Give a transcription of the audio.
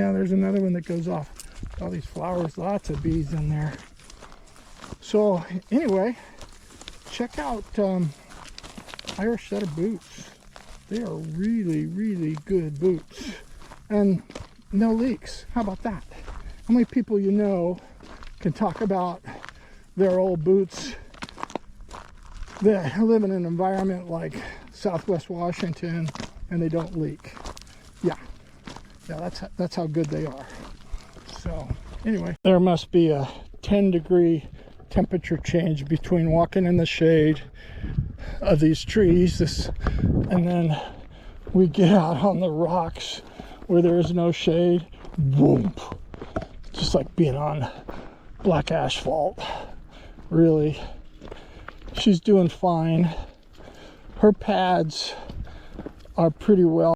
Yeah, there's another one that goes off. All these flowers, lots of bees in there. So anyway, check out Irish Setter boots. They are really, really good boots. And no leaks. How about that? How many people you know can talk about their old boots that live in an environment like Southwest Washington and they don't leak? Yeah, that's how good they are. So anyway, there must be a 10-degree temperature change between walking in the shade of these trees and then we get out on the rocks where there is no shade. Boom! Just like being on black asphalt. Really, she's doing fine. Her pads are pretty well